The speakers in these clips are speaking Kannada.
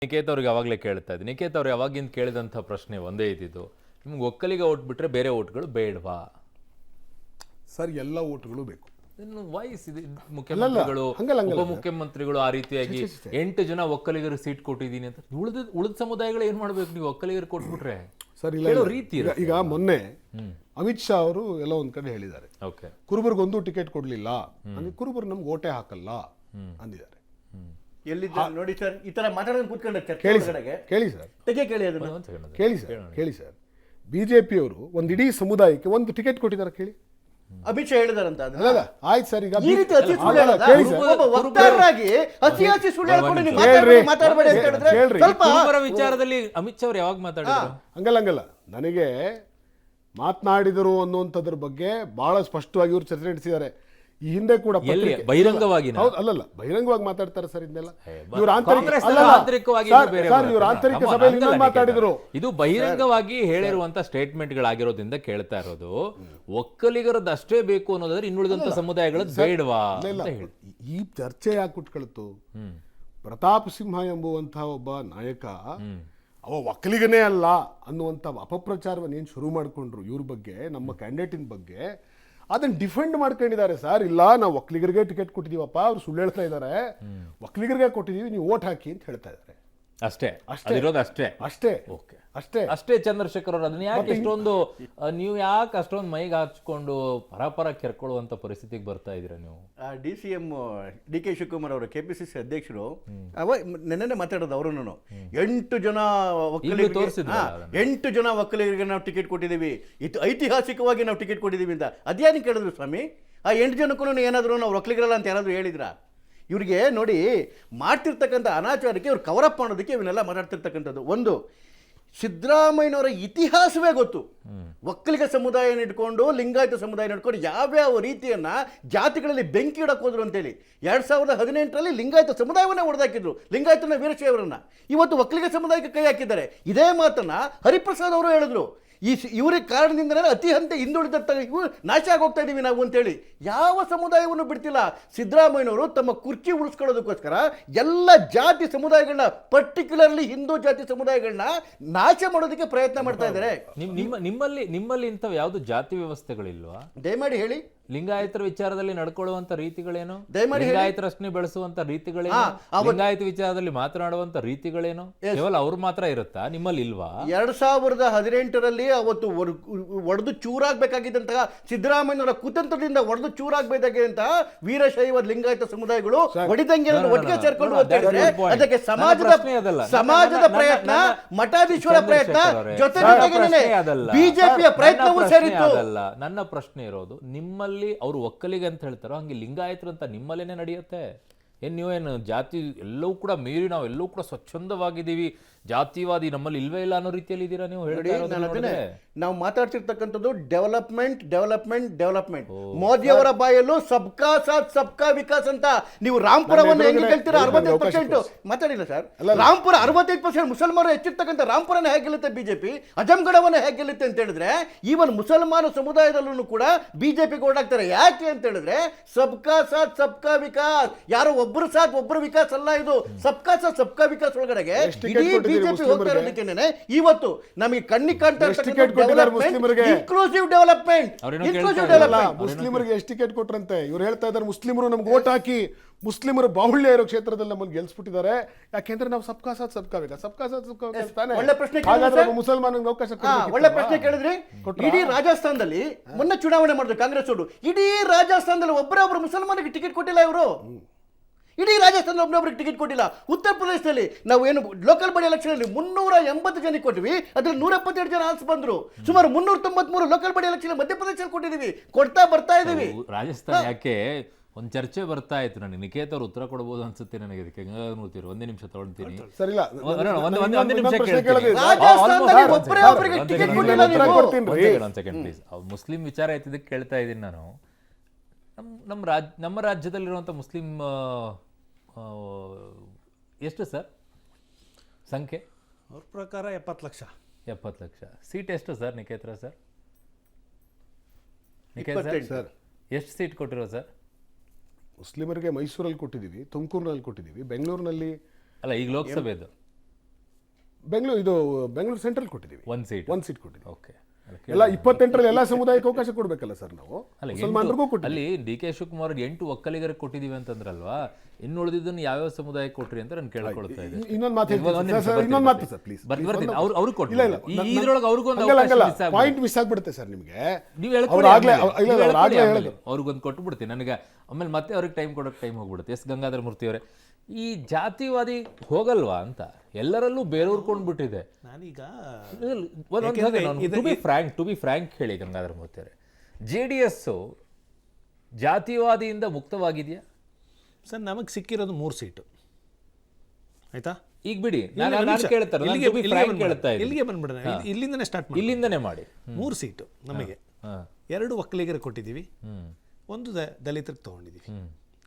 ನಿಕೇತ್ ಅವ್ರಿಗೆ ಅವಾಗಲೇ ಕೇಳ್ತಾ ಇದ್ದೆ. ನಿಕೇತ್ ಅವ್ರು ಯಾವಾಗಿಂದ ಕೇಳಿದಂಥ ಪ್ರಶ್ನೆ ಒಂದೇ ಇದ್ದಿದ್ದು, ನಿಮ್ಗೆ ಒಕ್ಕಲಿಗ ಓಟ್ ಬಿಟ್ರೆ ಬೇರೆ ಓಟ್ಗಳು ಬೇಡವಾ ಸರ್? ಎಲ್ಲ ಓಟ್ಗಳು ಬೇಕು. ವಾಯ್ಸ್ ಇದೆ. ಮುಖ್ಯಮಂತ್ರಿಗಳು ಉಪಮುಖ್ಯಮಂತ್ರಿಗಳು ಆ ರೀತಿಯಾಗಿ 8 ಜನ ಒಕ್ಕಲಿಗರಿಗೆ ಸೀಟ್ ಕೊಟ್ಟಿದ್ದೀನಿ ಅಂತ ಉಳಿದ ಸಮುದಾಯಗಳು ಏನ್ ಮಾಡ್ಬೇಕು? ನೀವು ಒಕ್ಕಲಿಗರಿಗೆ ಕೊಟ್ಬಿಟ್ರೆ ಸರ್ ಇಲ್ಲ ರೀತಿ. ಈಗ ಮೊನ್ನೆ ಅಮಿತ್ ಶಾ ಅವರು ಎಲ್ಲ ಒಂದ್ ಕಡೆ ಹೇಳಿದ್ದಾರೆ, ಕುರುಬರಿಗೊಂದು ಟಿಕೆಟ್ ಕೊಡ್ಲಿಲ್ಲ ಅಂದ್ರೆ ಕುರುಬರು ನಮ್ಗೆ ಓಟೆ ಹಾಕಲ್ಲ ಅಂದಿದ್ದಾರೆ. ಎಲ್ಲಿದ್ದ ನೋಡಿ ಸರ್, ಈ ತರ ಮಾತಾಡೋದು ಕೂತ್ಕೊಂಡ ಕೇಳಿ ಸರ್, ಕೇಳಿ ಸರ್, ಕೇಳಿ ಸರ್, ಕೇಳಿ ಸರ್. ಬಿಜೆಪಿಯವರು ಒಂದ್ ಇಡೀ ಸಮುದಾಯಕ್ಕೆ ಒಂದು ಟಿಕೆಟ್ ಕೊಟ್ಟಿದ್ದಾರೆ ಕೇಳಿ. ಅಮಿತ್ ಶಾ ಹೇಳಿದಾರಂತ. ಅಲ್ಲ ಆಯ್ತು ಸರ್, ಈಗ ಈ ರೀತಿ ಅತಿ ಸುಳ್ಳು ವಕ್ತಾರರಾಗಿ ಅತಿ ಅತಿ ಸುಳ್ಳು ಹೇಳ್ಕೊಂಡು ನೀವು ಮಾತಾಡಬೇಡಿ ಅಂತ ಹೇಳಿದ್ರೆ ಸ್ವಲ್ಪ ವಿಚಾರದಲ್ಲಿ ಅಮಿತ್ ಶಾ ಅವರು ಯಾವಾಗ ಮಾತಾಡಿದ್ರು? ಹಂಗಲ್ಲ, ನನಗೆ ಮಾತನಾಡಿದರು ಅನ್ನುವಂಥದ್ರ ಬಗ್ಗೆ ಬಹಳ ಸ್ಪಷ್ಟವಾಗಿ ಇವರು ಚರ್ಚೆ ನಡೆಸಿದ್ದಾರೆ. ಈ ಹಿಂದೆ ಕೂಡ ಬಹಿರಂಗವಾಗಿ ಅಲ್ಲಲ್ಲ ಬಹಿರಂಗವಾಗಿ ಮಾತಾಡ್ತಾರೆ ಸರ್. ಇದನ್ನೆಲ್ಲ ಇವ್ರ ಆಂತರಿಕ ಸಭೆಯಲ್ಲಿ ಮಾತಾಡಿದ್ರು. ಇದು ಬಹಿರಂಗವಾಗಿ ಹೇಳಿರುವಂತ ಸ್ಟೇಟ್ಮೆಂಟ್ ಗಳಾಗಿರೋದ್ರಿಂದ ಕೇಳ್ತಾ ಇರೋದು, ಒಕ್ಕಲಿಗರದ್ದು ಅಷ್ಟೇ ಬೇಕು ಅನ್ನೋದಾದ್ರೆ ಇನ್ನುಳಿದಂತ ಸಮುದಾಯಗಳದ್ದು ಬೇಡವಾ ಅಂತ ಹೇಳಿ. ಈ ಚರ್ಚೆ ಯಾಕೆ ಕುಟ್ಕೊಳ್ತು? ಪ್ರತಾಪ್ ಸಿಂಹ ಎಂಬುವಂತಹ ಒಬ್ಬ ನಾಯಕ ಅವ ಒಕ್ಕಲಿಗನೇ ಅಲ್ಲ ಅನ್ನುವಂಥ ಅಪಪ್ರಚಾರವನ್ನು ಏನು ಶುರು ಮಾಡಿಕೊಂಡ್ರು ಇವ್ರ ಬಗ್ಗೆ, ನಮ್ಮ ಕ್ಯಾಂಡಿಡೇಟಿನ ಬಗ್ಗೆ, ಅದನ್ನ ಡಿಫೆಂಡ್ ಮಾಡ್ಕೊಂಡಿದ್ದಾರೆ ಸರ್. ಇಲ್ಲ ನಾವು ಒಕ್ಕಲಿಗರಿಗೆ ಟಿಕೆಟ್ ಕೊಟ್ಟಿದೀವಪ್ಪ, ಅವ್ರು ಸುಳ್ಳು ಹೇಳ್ತಾ ಇದ್ದಾರೆ, ಒಕ್ಕಲಿಗರಿಗೆ ಕೊಟ್ಟಿದೀವಿ, ನೀವು ಓಟ್ ಹಾಕಿ ಅಂತ ಹೇಳ್ತಾ ಇದ್ದಾರೆ. ಅಷ್ಟೇ ಅಷ್ಟೇ ಚಂದ್ರಶೇಖರ್ ಅವರು ಅದನ್ನ ಯಾಕೆ ಇಷ್ಟೊಂದು ನೀವು ಯಾಕೆ ಅಷ್ಟೊಂದು ಮೈಗೆ ಹಚ್ಕೊಂಡು ಪರಪರ ಕೆರ್ಕೊಳ್ಳುವಂತ ಪರಿಸ್ಥಿತಿಗೆ ಬರ್ತಾ ಇದೀರ ನೀವು? DCM DK ಶಿವಕುಮಾರ್ ಅವರು KPCC ಅಧ್ಯಕ್ಷರು ನೆನ್ನೆ ಮಾತಾಡೋದು ಅವರು 8 ಜನ ಒಕ್ಕಲಿಗರಿಗೆ ನಾವು ಟಿಕೆಟ್ ಕೊಟ್ಟಿದ್ದೀವಿ, ಐತಿಹಾಸಿಕವಾಗಿ ನಾವು ಟಿಕೆಟ್ ಕೊಟ್ಟಿದ್ದೀವಿ ಅಂತ. ಅದ್ಯಾನಿ ಕೇಳಿದ್ರು ಸ್ವಾಮಿ? ಆ 8 ಜನಕ್ಕೂ ಏನಾದ್ರು ನಾವು ಒಕ್ಕಲಿಗರಲ್ಲ ಅಂತ ಯಾರಾದ್ರೂ ಹೇಳಿದ್ರ? ಇವ್ರಿಗೆ ನೋಡಿ ಮಾಡ್ತಿರ್ತಕ್ಕಂಥ ಅನಾಚಾರಕ್ಕೆ ಇವ್ರು ಕವರಪ್ ಮಾಡೋದಕ್ಕೆ ಇವನ್ನೆಲ್ಲ ಮಾತಾಡ್ತಿರ್ತಕ್ಕಂಥದ್ದು. ಒಂದು, ಸಿದ್ದರಾಮಯ್ಯನವರ ಇತಿಹಾಸವೇ ಗೊತ್ತು. ಒಕ್ಕಲಿಗ ಸಮುದಾಯ ಇಟ್ಕೊಂಡು ಲಿಂಗಾಯತ ಸಮುದಾಯ ಇಟ್ಕೊಂಡು ಯಾವ್ಯಾವ ರೀತಿಯನ್ನ ಜಾತಿಗಳಲ್ಲಿ ಬೆಂಕಿ ಇಡಕ್ಕೆ ಹೋದ್ರು ಅಂತೇಳಿ 2018ರಲ್ಲಿ ಲಿಂಗಾಯತ ಸಮುದಾಯವನ್ನೇ ಹೊಡೆದಾಕಿದ್ರು, ಲಿಂಗಾಯತನ ವೀರಶೈವರನ್ನ. ಇವತ್ತು ಒಕ್ಕಲಿಗ ಸಮುದಾಯಕ್ಕೆ ಕೈ ಹಾಕಿದ್ದಾರೆ. ಇದೇ ಮಾತನ್ನ ಹರಿಪ್ರಸಾದ್ ಅವರು ಹೇಳಿದ್ರು. ಇವರ ಕಾರಣದಿಂದಲೇ ಅತಿ ಹಂತ ಹಿಂದುಳಿದ ನಾಶ ಆಗೋಗ್ತಾ ಇದೀವಿ ನಾವು ಅಂತೇಳಿ. ಯಾವ ಸಮುದಾಯವನ್ನು ಬಿಡ್ತಿಲ್ಲ. ಸಿದ್ದರಾಮಯ್ಯನವರು ತಮ್ಮ ಕುರ್ಚಿ ಉಳಿಸ್ಕೊಳ್ಳೋದಕ್ಕೋಸ್ಕರ ಎಲ್ಲ ಜಾತಿ ಸಮುದಾಯಗಳನ್ನ, ಪರ್ಟಿಕ್ಯುಲರ್ಲಿ ಹಿಂದೂ ಜಾತಿ ಸಮುದಾಯಗಳನ್ನ ನಾಶ ಮಾಡೋದಕ್ಕೆ ಪ್ರಯತ್ನ ಮಾಡ್ತಾ ಇದ್ದಾರೆ. ನಿಮ್ಮಲ್ಲಿ ಇಂಥವು ಯಾವ್ದು ಜಾತಿ ವ್ಯವಸ್ಥೆಗಳಿಲ್ವಾ? ದಯಮಾಡಿ ಹೇಳಿ. ಲಿಂಗಾಯತರ ವಿಚಾರದಲ್ಲಿ ನಡ್ಕೊಳ್ಳುವಂತ ರೀತಿಗಳೇನು? ದಯಮಾಡಿ ಲಿಂಗಾಯತರಷ್ಟೇ ಬೆಳೆಸುವಂತ ರೀತಿಗಳೇನು? ಲಿಂಗಾಯತ ವಿಚಾರದಲ್ಲಿ ಮಾತನಾಡುವಂತ ರೀತಿಗಳೇನು? ಕೇವಲ ಅವ್ರು ಮಾತ್ರ ಇರುತ್ತಾ, ನಿಮ್ಮಲ್ಲಿ ಇಲ್ವಾ? 2018ರಲ್ಲಿ ಅವತ್ತು ಒಡೆದು ಚೂರಾಗಬೇಕಾಗಿದ್ದಂತಹ ಸಿದ್ದರಾಮಯ್ಯನವರ ಕುತಂತ್ರದಿಂದ ಒಡೆದು ಚೂರಾಗಬೇಕಾಗಿದ್ದಂತಹ ವೀರಶೈವ ಲಿಂಗಾಯತ ಸಮುದಾಯಗಳು ಒಡಿದಂಗೆ ಒಟ್ಟಿಗೆ ಸೇರ್ಕೊಂಡು ಅದಕ್ಕೆ ಸಮಾಜದ ಪ್ರಯತ್ನ, ಮಠಾಧೀಶ್ವರ ಪ್ರಯತ್ನ, ಜೊತೆಗೆ ಬಿಜೆಪಿಯ ಪ್ರಯತ್ನವೂ ಸೇರಿತ್ತು. ನನ್ನ ಪ್ರಶ್ನೆ ಇರೋದು, ನಿಮ್ಮಲ್ಲಿ ಅವರು ಒಕ್ಕಲಿಗ ಅಂತ ಹೇಳ್ತಾರೋ ಹಂಗೆ ಲಿಂಗಾಯತರು ಅಂತ ನಿಮ್ಮಲ್ಲೇನೆ ನಡೆಯುತ್ತೆ? ನೀವೇನು ಜಾತಿ ಎಲ್ಲವೂ ಕೂಡ ಮೀರಿ ನಾವು ಎಲ್ಲವೂ ಕೂಡ ಸ್ವಚ್ಛಂದವಾಗಿದ್ದೀವಿ, ಜಾತಿವಾದಿ ನಮ್ಮಲ್ಲಿ ಇಲ್ವೇ ಇಲ್ಲ ಅನ್ನೋ ರೀತಿಯಲ್ಲಿ ಇದ್ದೀರಾ ನೀವು? ನಾವು ಮಾತಾಡ್ತಿರ್ತಕ್ಕಂಥದ್ದು ಡೆವಲಪ್ಮೆಂಟ್. ಮೋದಿ ಅವರ ಬಾಯಲ್ಲೂ ಸಬ್ಕಾ ಸಾಥ್ ಸಬ್ಕಾ ವಿಕಾಸ್ ಅಂತ. ನೀವು ರಾಂಪುರವನ್ನು ಹೆಂಗೆ ಹೇಳ್ತೀರಾ? 65% ಮಾತಾಡಿಲ್ಲ ಸರ್. ರಾಂಪುರ 65% ಮುಸಲ್ಮಾನರು ಹೆಚ್ಚಿರ್ತಕ್ಕಂಥ ರಾಂಪುರನ ಹೇಗೆ ಗೆಲ್ಲುತ್ತೆ ಬಿಜೆಪಿ? ಅಜಂಗಢವನ್ನ ಹೇಗೆ ಗೆಲ್ಲುತ್ತೆ ಅಂತ ಹೇಳಿದ್ರೆ, ಈವನ್ ಮುಸಲ್ಮಾನ ಸಮುದಾಯದಲ್ಲೂ ಕೂಡ ಬಿಜೆಪಿಗೆ ಓಡಾಕ್ತಾರೆ. ಯಾಕೆ ಅಂತ ಹೇಳಿದ್ರೆ ಸಬ್ಕಾ ಸಾಥ್ ಸಬ್ಕಾ ವಿಕಾಸ್. ಯಾರೋ ಒಬ್ಬರು ಸಾಥ್ ಒಬ್ಬರು ವಿಕಾಸ್ ಅಲ್ಲ, ಇದು ಸಬ್ಕಾ ಸಾಥ್ ಸಬ್ಕಾ ವಿಕಾಸ್ ಒಳಗಡೆಗೆ ಬಿಜೆಪಿ ಹೋಗ್ತಾ ಇರೋದಕ್ಕೆ ಇವತ್ತು ನಮಗೆ ಕಣ್ಣಿ ಕಾಣ್ತಾ ಇನ್ಕ್ಲೂಸಿವ್ ಡೆವಲಪ್ಮೆಂಟ್. ಮುಸ್ಲಿಮರಿಗೆ ಎಷ್ಟು ಟಿಕೆಟ್ ಕೊಟ್ರಂತೆ? ಇವ್ರು ಹೇಳ್ತಾ ಇದ್ದಾರೆ ಮುಸ್ಲಿಮರು ನಮ್ಗೆ ಓಟ್ ಹಾಕಿ ಮುಸ್ಲಿಮರು ಬಾಹುಳ್ಯ ಇರೋ ಕ್ಷೇತ್ರದಲ್ಲಿ ನಮ್ಮನ್ನು ಗೆಲ್ಸ್ಬಿಟ್ಟಿದ್ದಾರೆ. ಯಾಕೆಂದ್ರೆ ನಾವು ಸಬ್ಕಾ ಸಾಥ್ ಸಬ್ಕಾ ವಿಕಾಸ್, ಸಬ್ಕಾ ಸಾಥ್ ಸಬ್ಕಾ ವಿಕಾಸ್ ತಾನೆ. ಒಳ್ಳೆ ಪ್ರಶ್ನೆ, ಮುಸಲ್ಮಾನರಿಗೆ ಅವಕಾಶ ಒಳ್ಳೆ ಪ್ರಶ್ನೆ ಕೇಳಿದ್ರಿ. ಇಡೀ ರಾಜಸ್ಥಾನದಲ್ಲಿ ಮೊನ್ನೆ ಚುನಾವಣೆ ಮಾಡಿದ್ರು ಕಾಂಗ್ರೆಸ್ ಅವರು. ಇಡೀ ರಾಜಸ್ಥಾನದಲ್ಲಿ ಒಬ್ಬರೊಬ್ಬರು ಮುಸಲ್ಮಾನರಿಗೆ ಟಿಕೆಟ್ ಕೊಟ್ಟಿಲ್ಲ ಇವರು. ಇಡೀ ರಾಜಸ್ಥಾನದಲ್ಲಿ ಒಬ್ಬರೊಬ್ಬರಿಗೆ ಟಿಕೆಟ್ ಕೊಟ್ಟಿಲ್ಲ. ಉತ್ತರ ಪ್ರದೇಶದಲ್ಲಿ ನಾವು ಏನು ಲೋಕಲ್ ಬಾಡಿ ಎಲೆಕ್ಷನ್ ಅಲ್ಲಿ 380 ಜನಕ್ಕೆ ಕೊಟ್ಟಿವಿ, ಅದ್ರಲ್ಲಿ 172 ಜನ ಆಲ್ಸ್ ಬಂದ್ರು. ಸುಮಾರು 393 ಲೋಕಲ್ ಬಾಡಿ ಎಲೆಕ್ಷನ್ ಮಧ್ಯಪ್ರದೇಶದಲ್ಲಿ ಕೊಟ್ಟಿದೀವಿ, ಕೊಡ್ತಾ ಬರ್ತಾ ಇದೀವಿ. ರಾಜಸ್ಥಾನ ಯಾಕೆ ಒಂದು ಚರ್ಚೆ ಬರ್ತಾ ಇತ್ತು. ನನಗೆ ನಿಕೇತ್ ಅವರು ಉತ್ತರ ಕೊಡಬಹುದು ಅನ್ಸುತ್ತೆ ನನಗೆ. ಅದಕ್ಕೆ ಗಂಗಾಧರಮೂರ್ತಿ ಒಂದೇ ನಿಮಿಷ ತಗೊಳ್ತೀನಿ. ಮುಸ್ಲಿಂ ವಿಚಾರ ಎತ್ತಿದ್ದಕ್ಕೆ ಕೇಳ್ತಾ ಇದ್ದೀನಿ ನಾನು. ನಮ್ಮ ರಾಜ್ಯದಲ್ಲಿರುವಂಥ ಮುಸ್ಲಿಂ ಎಷ್ಟು ಸರ್ ಸಂಖ್ಯೆ? ಅವ್ರ ಪ್ರಕಾರ 70 ಲಕ್ಷ. 70 ಲಕ್ಷ. ಸೀಟ್ ಎಷ್ಟು ಸರ್ ನಿಕೇತ್ರ ಸರ್? ನಿಕೇತ್ ಸರ್ ಎಷ್ಟು ಸೀಟ್ ಕೊಟ್ಟಿರೋ ಸರ್? ಮುಸ್ಲಿಮರಿಗೆ ಮೈಸೂರಲ್ಲಿ ಕೊಟ್ಟಿದ್ದೀವಿ, ತುಮಕೂರಿನಲ್ಲಿ ಕೊಟ್ಟಿದ್ದೀವಿ, ಬೆಂಗಳೂರಿನಲ್ಲಿ ಅಲ್ಲ, ಈಗ ಲೋಕಸಭೆದು ಬೆಂಗಳೂರು ಸೆಂಟ್ರಲ್ ಕೊಟ್ಟಿದ್ದೀವಿ, ಒಂದು ಸೀಟ್. ಒಂದು ಸೀಟ್ ಕೊಟ್ಟಿದ್ದೀವಿ. ಓಕೆ. ಎಲ್ಲ 28ರಲ್ಲಿ ಎಲ್ಲ ಸಮುದಾಯಕ್ಕೆ ಅವಕಾಶ ಕೊಡ್ಬೇಕಲ್ಲ ಸರ್ ನಾವು, ಅಲ್ಲ, ಮುಸಲ್ಮಾನರಿಗೂ ಕೊಟ್ಟಿದ್ದೀವಿ. ಅಲ್ಲಿ ಡಿ ಕೆ ಶಿವಕುಮಾರ್ 8 ಒಕ್ಕಲಿಗರಿಗೆ ಕೊಟ್ಟಿದೀವಿ ಅಂತಂದ್ರಲ್ವಾ, ಇನ್ನು ಉಳಿದಿದ್ದನ್ನು ಯಾವ್ಯಾವ ಸಮುದಾಯಕ್ಕೆ ಕೊಟ್ರಿ ಅಂತ ನಾನು ಕೇಳ್ಕೊಳ್ತಾ ಇದ್ದೆ. ಇನ್ನೊಂದು ಮಾತು ಇವಾಗ ಒಂದ್ ನಿಮಿಷ ಇನ್ನೊಂದು ಮಾತು ಸರ್ ಪ್ಲೀಸ್. ಬರ್ತೀನಿ. ಅವ್ರು ಕೊಟ್ರು. ಇಲ್ಲ ಇಲ್ಲ, ಇದ್ರೊಳಗೆ ಅವ್ರಿಗೊಂದು ಪಾಯಿಂಟ್ ಮಿಸ್ ಆಗ್ಬಿಡುತ್ತೆ ಸರ್ ನಿಮಗೆ. ನೀವು ಅವ್ರಿಗೊಂದು ಕೊಟ್ಟು ಬಿಡ್ತೀನಿ ನನಗೆ, ಆಮೇಲೆ ಮತ್ತೆ ಅವ್ರಿಗೆ ಟೈಮ್ ಕೊಡೋಕೆ ಟೈಮ್ ಹೋಗ್ಬಿಡುತ್ತೆ. ಎಸ್ ಗಂಗಾಧರ ಮೂರ್ತಿ ಅವರೇ, ಈ ಜಾತಿವಾದಿ ಹೋಗಲ್ವಾ ಅಂತ ಎಲ್ಲರಲ್ಲೂ ಬೇರೂರ್ಕೊಂಡ್ಬಿಟ್ಟಿದೆ. ನಾನೀಗ ಟು ಬಿ ಫ್ರ್ಯಾಂಕ್ ಹೇಳಿ ಗಂಗಾಧರ ಮೂರ್ತಿ ಅವರೇ, JDS ಜಾತಿವಾದಿಯಿಂದ ಮುಕ್ತವಾಗಿದೆಯಾ ಸರ್? ನಮಗೆ ಸಿಕ್ಕಿರೋದು 3 ಸೀಟು, ಆಯ್ತಾ? ಈಗ ಬಿಡಿ, ನಾನು ಕೇಳ್ತಾರೆ, ಇಲ್ಲಿಗೆ ಬಂದ್ಬಿಡೋಣ, ಇಲ್ಲಿಂದನೇ ಸ್ಟಾರ್ಟ್ ಮಾಡಿ, ಇಲ್ಲಿಂದನೇ ಮಾಡಿ. 3 ಸೀಟು ನಮಗೆ, 2 ಒಕ್ಕಲಿಗರಿಗೆ ಕೊಟ್ಟಿದ್ದೀವಿ, 1 ದಲಿತರಿಗೆ ತೊಗೊಂಡಿದ್ದೀವಿ.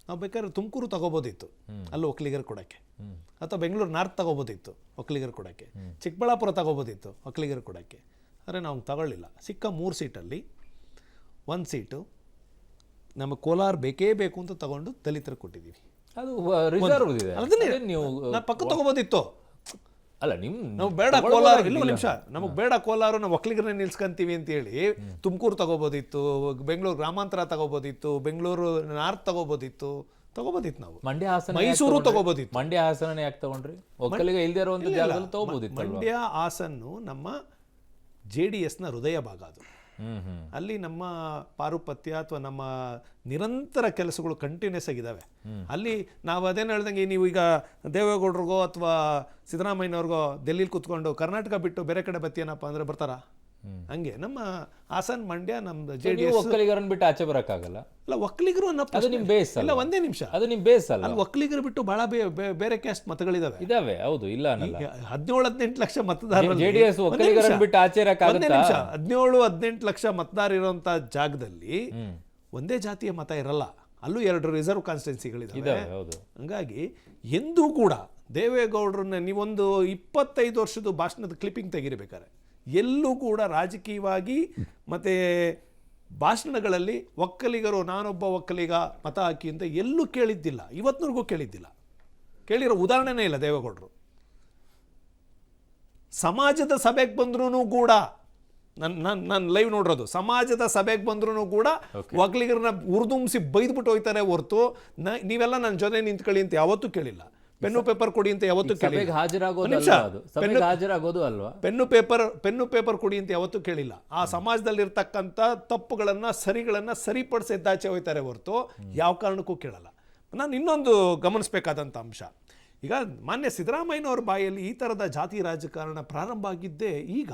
ನಾವು ಬೇಕಾದ್ರೆ ತುಮಕೂರು ತಗೋಬೋದಿತ್ತು ಅಲ್ಲಿ ಒಕ್ಕಲಿಗರು ಕೊಡೋಕ್ಕೆ, ಅಥವಾ ಬೆಂಗಳೂರು ನಾರ್ತ್ ತಗೋಬೋದಿತ್ತು ಒಕ್ಕಲಿಗರು ಕೊಡೋಕ್ಕೆ, ಚಿಕ್ಕಬಳ್ಳಾಪುರ ತಗೋಬೋದಿತ್ತು ಒಕ್ಕಲಿಗರು ಕೊಡೋಕ್ಕೆ. ಆದರೆ ನಾವು ತಗೊಳ್ಳಿಲ್ಲ. ಸಿಕ್ಕ 3 ಸೀಟಲ್ಲಿ 1 ಸೀಟು ನಮಗೆ ಕೋಲಾರ ಬೇಕೇ ಬೇಕು ಅಂತ ತಗೊಂಡು ದಲಿತರಿಗೆ ಕೊಟ್ಟಿದ್ದೀವಿ. ಅದು ರಿಸರ್ವ್ ಇದೆ. ಅದನ್ನೇ ನೀವು ಪಕ್ಕ ತಗೋಬೋದಿತ್ತು. ಅಲ್ಲ, ನಾವು ಬೇಡ ಕೋಲಾರ, ಇಲ್ಲ ನಿಮಿಷ, ನಮಗೆ ಬೇಡ ಕೋಲಾರ, ನಾವು ಒಕ್ಕಲಿಗರನ್ನೇ ನಿಲ್ಸ್ಕೊಂತೀವಿ ಅಂತ ಹೇಳಿ ತುಮಕೂರು ತಗೋಬೋದಿತ್ತು, ಬೆಂಗಳೂರು ಗ್ರಾಮಾಂತರ ತಗೋಬೋದಿತ್ತು, ಬೆಂಗಳೂರು ನಾರ್ತ್ ತಗೋಬೋದಿತ್ತು ನಾವು. ಮಂಡ್ಯ ಹಾಸನ, ಮೈಸೂರು ತಗೋಬೋದಿತ್ತು. ಮಂಡ್ಯ ಹಾಸನ ಯಾಕೆ ತಗೊಂಡ್ರಿ? ಒಕ್ಕಲಿಗ ಇಲ್ದೇ ಇರುವಂತ ಜಾಗದಲ್ಲಿ ತಗೋಬೋದಿತ್ತು. ಮಂಡ್ಯ ಹಾಸನ್ನು ನಮ್ಮ JDSನ ಹೃದಯ ಭಾಗ. ಅದು ಅಲ್ಲಿ ನಮ್ಮ ಪಾರುಪತ್ಯ ಅಥವಾ ನಮ್ಮ ನಿರಂತರ ಕೆಲಸಗಳು ಕಂಟಿನ್ಯೂಸ್ ಆಗಿದ್ದಾವೆ. ಅಲ್ಲಿ ನಾವು ಅದೇನು ಹೇಳ್ದಂಗೆ, ನೀವು ಈಗ ದೇವೇಗೌಡರಿಗೋ ಅಥವಾ ಸಿದ್ದರಾಮಯ್ಯನವ್ರಿಗೋ ಡೆಲ್ಲಿಲಿ ಕೂತ್ಕೊಂಡು ಕರ್ನಾಟಕ ಬಿಟ್ಟು ಬೇರೆ ಕಡೆ ಬತ್ತೀನಪ್ಪ ಅಂದ್ರೆ ಬರ್ತಾರಾ? ಹಂಗೆ ನಮ್ಮ ಹಾಸನ್ ಮಂಡ್ಯ ನಮ್ದು JDS. ಒಕ್ಕಲಿಗರನ್ನ ಬಿಟ್ಟು ಆಚೆ ಬರಕ್ಕಾಗಲ್ಲ. ಅಲ್ಲ, ಒಕ್ಕಲಿಗರು ಅದು ನಿಮ್ ಬೇಸ್ ಇಲ್ಲ, ಒಂದೇ ನಿಮಿಷ, ಅದು ನಿಮ್ ಬೇಸ್ ಅಲ್ಲ. ಅಲ್ಲಿ ಒಕ್ಕಲಿಗರು ಬಿಟ್ಟು ಬಹಳ ಬೇರೆ ಕ್ಯಾಸ್ಟ್ ಮತಗಳಿದಾವೆ. ಇದಾವೆ, ಹೌದು, ಇಲ್ಲ ಅನ್ನಲ್ಲ. 17-18 ಲಕ್ಷ ಮತದಾರರು JDS ಒಕ್ಕಲಿಗರನ್ನ ಬಿಟ್ಟು ಆಚೆ ಇರಕ್ಕಾಗತ್ತಾ? 17-18 ಲಕ್ಷ ಮತದಾರ ಇರುವಂತ ಜಾಗದಲ್ಲಿ ಒಂದೇ ಜಾತಿಯ ಮತ ಇರಲ್ಲ. ಅಲ್ಲೂ 2 ರಿಸರ್ವ್ ಕಾನ್ಸ್ಟಿಟ್ಯೂನ್ಸಿಗಳಿದಾವೆ. ಹಂಗಾಗಿ ಎಂದೂ ಕೂಡ ದೇವೇಗೌಡರನ್ನ ನೀವೊಂದು 25 ವರ್ಷದ ಭಾಷಣದ ಕ್ಲಿಪ್ಪಿಂಗ್ ತೆಗಿರ್ಬೇಕಾರೆ ಎಲ್ಲೂ ಕೂಡ ರಾಜಕೀಯವಾಗಿ ಮತ್ತೆ ಭಾಷಣಗಳಲ್ಲಿ ಒಕ್ಕಲಿಗರು, ನಾನೊಬ್ಬ ಒಕ್ಕಲಿಗ ಮತ ಹಾಕಿ ಅಂತ ಎಲ್ಲೂ ಕೇಳಿದ್ದಿಲ್ಲ, ಇವತ್ತಿನವರೆಗೂ ಕೇಳಿದ್ದಿಲ್ಲ. ಕೇಳಿರೋ ಉದಾಹರಣೆನೇ ಇಲ್ಲ ದೇವೇಗೌಡರು. ಸಮಾಜದ ಸಭೆಗೆ ಬಂದ್ರೂ ಕೂಡ, ನನ್ನ ಲೈವ್ ನೋಡಿರೋದು, ಸಮಾಜದ ಸಭೆಗೆ ಬಂದ್ರೂ ಕೂಡ ಒಕ್ಕಲಿಗರನ್ನ ಉರ್ದುಂಬಿಸಿ ಬೈದ್ಬಿಟ್ಟು ಹೋಗ್ತಾರೆ ಹೊರತು ನೀವೆಲ್ಲ ನನ್ನ ಜೊತೆ ನಿಂತ್ಕೊಳ್ಳಿ ಅಂತ ಯಾವತ್ತೂ ಕೇಳಿಲ್ಲ. ಪೆನ್ನು ಪೇಪರ್ ಕೊಡಿ ಅಂತ ಯಾವತ್ತೂ ಕೇಳಿಲ್ಲ. ಪೆನ್ನು ಪೇಪರ್ ಕೊಡಿ ಅಂತ ಯಾವತ್ತೂ ಕೇಳಿಲ್ಲ. ಆ ಸಮಾಜದಲ್ಲಿರ್ತಕ್ಕಂಥ ತಪ್ಪುಗಳನ್ನ ಸರಿಪಡಿಸಿ ಎದ್ದಾಚೆ ಹೋಗ್ತಾರೆ ಹೊರತು ಯಾವ ಕಾರಣಕ್ಕೂ ಕೇಳಲ್ಲ. ನಾನು ಇನ್ನೊಂದು ಗಮನಿಸಬೇಕಾದಂಥ ಅಂಶ, ಈಗ ಮಾನ್ಯ ಸಿದ್ದರಾಮಯ್ಯನವ್ರ ಬಾಯಲ್ಲಿ ಈ ಥರದ ಜಾತಿ ರಾಜಕಾರಣ ಪ್ರಾರಂಭ ಆಗಿದ್ದೇ ಈಗ.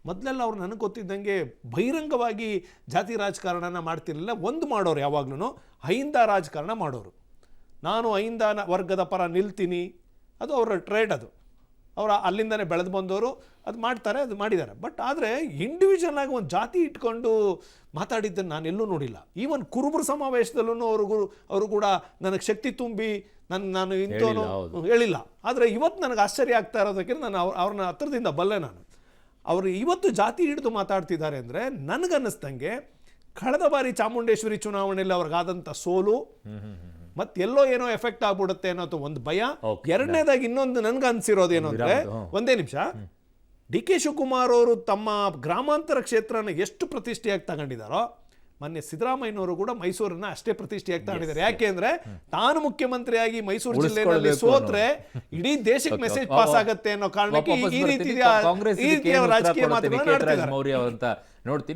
ಮೊದಲೆಲ್ಲ ಅವ್ರು ನನಗೆ ಗೊತ್ತಿದ್ದಂಗೆ ಬಹಿರಂಗವಾಗಿ ಜಾತಿ ರಾಜಕಾರಣನ ಮಾಡ್ತಿರ್ಲಿಲ್ಲ. ಒಂದು ಮಾಡೋರು ಯಾವಾಗ್ಲೂ ಅಹಿಂದ ರಾಜಕಾರಣ ಮಾಡೋರು. ನಾನು ಅಹಿಂದ ವರ್ಗದ ಪರ ನಿಲ್ತೀನಿ, ಅದು ಅವರ ಟ್ರೇಡ್, ಅದು ಅವರ ಅಲ್ಲಿಂದನೇ ಬೆಳೆದು ಬಂದವರು ಅದು ಮಾಡ್ತಾರೆ, ಅದು ಮಾಡಿದ್ದಾರೆ. ಬಟ್ ಆದರೆ ಇಂಡಿವಿಜುವಲ್ ಆಗಿ ಒಂದು ಜಾತಿ ಇಟ್ಕೊಂಡು ಮಾತಾಡಿದ್ದನ್ನು ನಾನು ಎಲ್ಲೂ ನೋಡಿಲ್ಲ. ಈವನ್ ಕುರುಬರ ಸಮಾವೇಶದಲ್ಲೂ ಅವರು ಕೂಡ ನನಗೆ ಶಕ್ತಿ ತುಂಬಿ ನಾನು ಇಂಥವನು ಹೇಳಿಲ್ಲ. ಆದರೆ ಇವತ್ತು ನನಗೆ ಆಶ್ಚರ್ಯ ಆಗ್ತಾ ಇರೋದಕ್ಕೆ ನಾನು ಅವ್ರನ್ನ ಹತ್ರದಿಂದ ಬಲ್ಲೆ. ಅವರು ಇವತ್ತು ಜಾತಿ ಹಿಡಿದು ಮಾತಾಡ್ತಿದ್ದಾರೆ ಅಂದರೆ ನನಗನ್ನಿಸ್ದಂಗೆ ಕಳೆದ ಬಾರಿ ಚಾಮುಂಡೇಶ್ವರಿ ಚುನಾವಣೆಯಲ್ಲಿ ಅವ್ರಿಗಾದಂಥ ಸೋಲು ಮತ್ತೆಲ್ಲೋ ಏನೋ ಎಫೆಕ್ಟ್ ಆಗ್ಬಿಡುತ್ತೆ ಅನ್ನೋದು ಒಂದು ಭಯ. ಎರಡನೇದಾಗಿ ಇನ್ನೊಂದು ನನ್ಗೆ ಅನ್ಸಿರೋದು ಏನು ಅಂದ್ರೆ, ಒಂದೇ ನಿಮಿಷ, DK ಶಿವಕುಮಾರ್ ಅವರು ತಮ್ಮ ಗ್ರಾಮಾಂತರ ಕ್ಷೇತ್ರನ ಎಷ್ಟು ಪ್ರತಿಷ್ಠೆಯಾಗಿ ತಗೊಂಡಿದ್ದಾರೋ, ಮೊನ್ನೆ ಸಿದ್ದರಾಮಯ್ಯನವರು ಕೂಡ ಮೈಸೂರನ್ನ ಅಷ್ಟೇ ಪ್ರತಿಷ್ಠೆಯಾಗಿ ತಗೊಂಡಿದ್ದಾರೆ. ಯಾಕೆಂದ್ರೆ ತಾನು ಮುಖ್ಯಮಂತ್ರಿಯಾಗಿ ಮೈಸೂರು ಜಿಲ್ಲೆಯಲ್ಲಿ ಸೋತ್ರೆ ಇಡೀ ದೇಶಕ್ಕೆ ಮೆಸೇಜ್ ಪಾಸ್ ಆಗತ್ತೆ ಅನ್ನೋ ಕಾರಣಕ್ಕೆ ಈ ರೀತಿಯ ರಾಜಕೀಯ ಮಾತುಗಳನ್ನು ಆಡ್ತಿದ್ದಾರೆ.